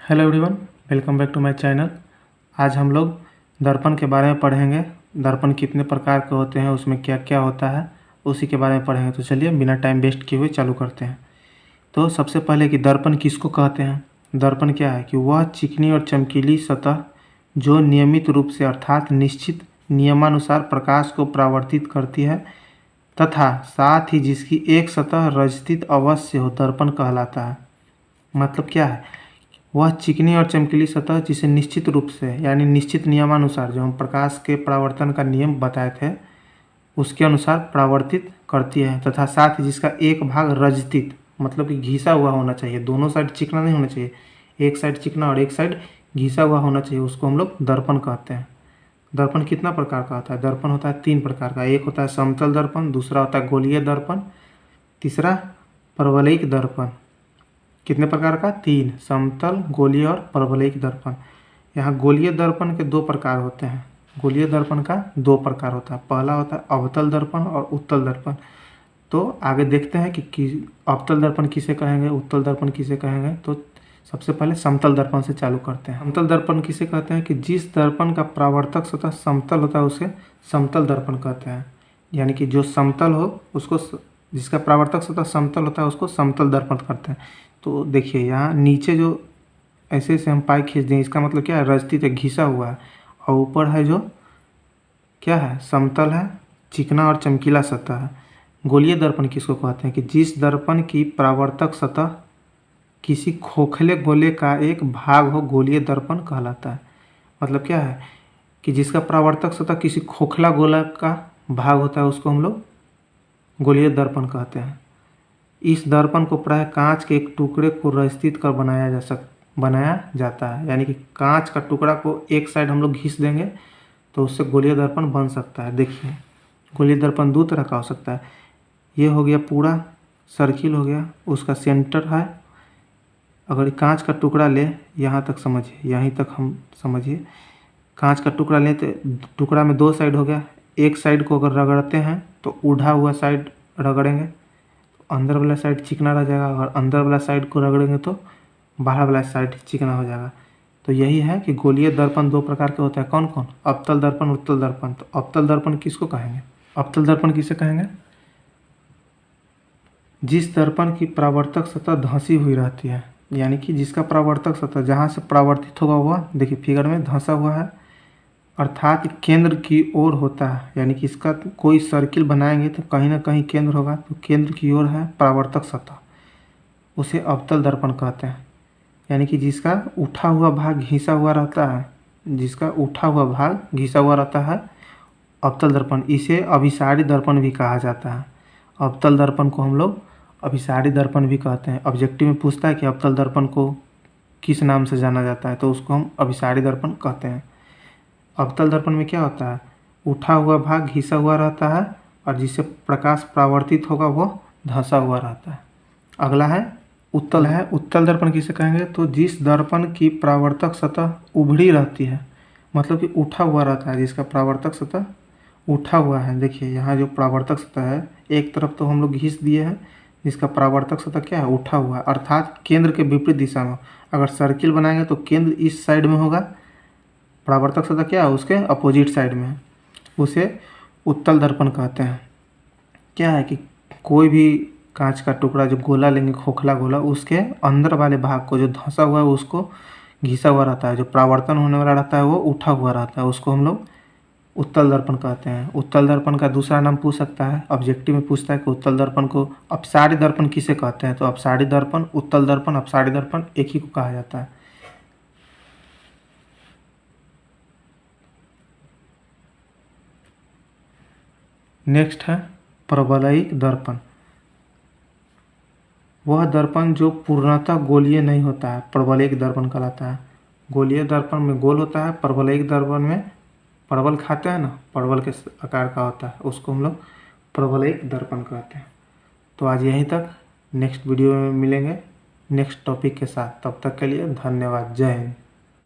Hello everyone, welcome back to my channel. आज हम लोग दर्पण के बारे में पढ़ेंगे। दर्पण कितने प्रकार के होते हैं, उसमें क्या क्या होता है, उसी के बारे में पढ़ेंगे। तो चलिए बिना टाइम वेस्ट किए हुए चालू करते हैं। तो सबसे पहले कि दर्पण किसको कहते हैं। दर्पण क्या है कि वह चिकनी और चमकीली सतह जो नियमित रूप से अर्थात निश्चित नियमानुसार प्रकाश को परावर्तित करती है तथा साथ ही जिसकी एक सतह रजतित अवश्य हो, दर्पण कहलाता है। मतलब क्या है, वह चिकनी और चमकीली सतह जिसे निश्चित रूप से यानी निश्चित नियमानुसार, जो हम प्रकाश के परावर्तन का नियम बताए थे उसके अनुसार परावर्तित करती है तथा साथ ही जिसका एक भाग रजतित मतलब कि घिसा हुआ होना चाहिए। दोनों साइड चिकना नहीं होना चाहिए, एक साइड चिकना और एक साइड घिसा हुआ होना चाहिए, उसको हम लोग दर्पण कहते हैं। दर्पण कितना प्रकार का होता है? दर्पण होता है 3 प्रकार का। एक होता है समतल दर्पण, दूसरा होता है गोलीय दर्पण, तीसरा परवलयिक दर्पण। कितने प्रकार का? 3, समतल, गोलीय और परवलयिक दर्पण। यहाँ गोलीय दर्पण के 2 प्रकार होते हैं। गोलीय दर्पण का 2 प्रकार होता है। पहला होता है अवतल दर्पण और उत्तल दर्पण। तो आगे देखते हैं कि अवतल दर्पण किसे कहेंगे, उत्तल दर्पण किसे कहेंगे। तो सबसे पहले समतल दर्पण से चालू करते हैं। समतल दर्पण किसे कहते हैं कि जिस दर्पण का परावर्तक सतह समतल होता है उसे समतल दर्पण कहते हैं। यानी कि जो समतल हो उसको, जिसका परावर्तक सतह समतल होता है उसको समतल दर्पण कहते हैं। तो देखिए यहाँ नीचे जो ऐसे हम पाई खींच दें, इसका मतलब क्या है? रजतित है, घिसा हुआ है। और ऊपर है जो क्या है? समतल है, चिकना और चमकीला सतह है। गोलीय दर्पण किसको कहते हैं कि जिस दर्पण की परावर्तक सतह किसी खोखले गोले का एक भाग हो, गोलीय दर्पण कहलाता है। मतलब क्या है कि जिसका परावर्तक सतह किसी खोखला गोला का भाग होता है उसको हम लोग गोलीय दर्पण कहते हैं। इस दर्पण को प्रायः कांच के एक टुकड़े को रजतित कर बनाया जाता है। यानी कि कांच का टुकड़ा को एक साइड हम लोग घिस देंगे तो उससे गोलीय दर्पण बन सकता है। देखिए गोलीय दर्पण 2 तरह का हो सकता है। ये हो गया पूरा सर्किल हो गया, उसका सेंटर है। अगर कांच का टुकड़ा ले, यहाँ तक समझिए, यहीं तक हम समझिए। कांच का टुकड़ा लें तो टुकड़ा में 2 साइड हो गया। एक साइड को अगर रगड़ते हैं तो उठा हुआ साइड रगड़ेंगे, अंदर वाला साइड चिकना रह जाएगा। अगर अंदर वाला साइड को रगड़ेंगे तो बाहर वाला साइड चिकना हो जाएगा। तो यही है कि गोलीय दर्पण 2 प्रकार के होते हैं। कौन कौन? अवतल दर्पण, उत्तल दर्पण। तो अवतल दर्पण किसको कहेंगे? अवतल दर्पण किसे कहेंगे? जिस दर्पण की परावर्तक सतह धंसी हुई रहती है, यानी कि जिसका परावर्तक सतह जहाँ से परावर्तित होगा वह, देखिए फिगर में धंसा हुआ है, अर्थात केंद्र की ओर होता है। यानी कि इसका कोई सर्किल बनाएंगे तो कहीं ना कहीं केंद्र होगा, तो केंद्र की ओर है परावर्तक सतह, उसे अवतल दर्पण कहते हैं। यानी कि जिसका उठा हुआ भाग घिसा हुआ रहता है, जिसका उठा हुआ भाग घिसा हुआ रहता है, अवतल दर्पण। इसे अभिसारी दर्पण भी कहा जाता है। अवतल दर्पण को हम लोग अभिसारी दर्पण भी कहते हैं। ऑब्जेक्टिव में पूछता है कि अवतल दर्पण को किस नाम से जाना जाता है, तो उसको हम अभिसारी दर्पण कहते हैं। अवतल दर्पण में क्या होता है? उठा हुआ भाग घिसा हुआ रहता है और जिससे प्रकाश परावर्तित होगा वह धंसा हुआ रहता है। अगला है उत्तल है। उत्तल दर्पण किसे कहेंगे? तो जिस दर्पण की परावर्तक सतह उभड़ी रहती है, मतलब कि उठा हुआ रहता है, जिसका परावर्तक सतह उठा हुआ है। देखिए यहाँ जो परावर्तक सतह है, एक तरफ तो हम लोग घिस दिए हैं, जिसका परावर्तक सतह क्या है? उठा हुआ है, अर्थात केंद्र के विपरीत दिशा में। अगर सर्किल बनाएंगे तो केंद्र इस साइड में होगा, परावर्तक सतह क्या है? उसके अपोजिट साइड में है। उसे उत्तल दर्पण कहते हैं। क्या है कि कोई भी कांच का टुकड़ा जो गोला लेंगे, खोखला गोला, उसके अंदर वाले भाग को जो धंसा हुआ है उसको घिसा हुआ रहता है, जो परावर्तन होने वाला रहता है वो उठा हुआ रहता है, उसको हम लोग उत्तल दर्पण कहते हैं। उत्तल दर्पण का दूसरा नाम पूछ सकता है, ऑब्जेक्टिव में पूछता है कि उत्तल दर्पण को अपसारी दर्पण किसे कहते हैं। तो अपसारी दर्पण, उत्तल दर्पण, अपसारी दर्पण एक ही को कहा जाता है। नेक्स्ट है परवलयिक दर्पण। वह दर्पण जो पूर्णतः गोलीय नहीं होता है, परवलयिक दर्पण कहलाता है। गोलीय दर्पण में गोल होता है, परवलयिक दर्पण में परवल खाते हैं ना, परवल के आकार का होता है, उसको हम लोग परवलयिक दर्पण कहते हैं। तो आज यहीं तक, नेक्स्ट वीडियो में मिलेंगे नेक्स्ट टॉपिक के साथ। तब तक के लिए धन्यवाद। जय हिंद।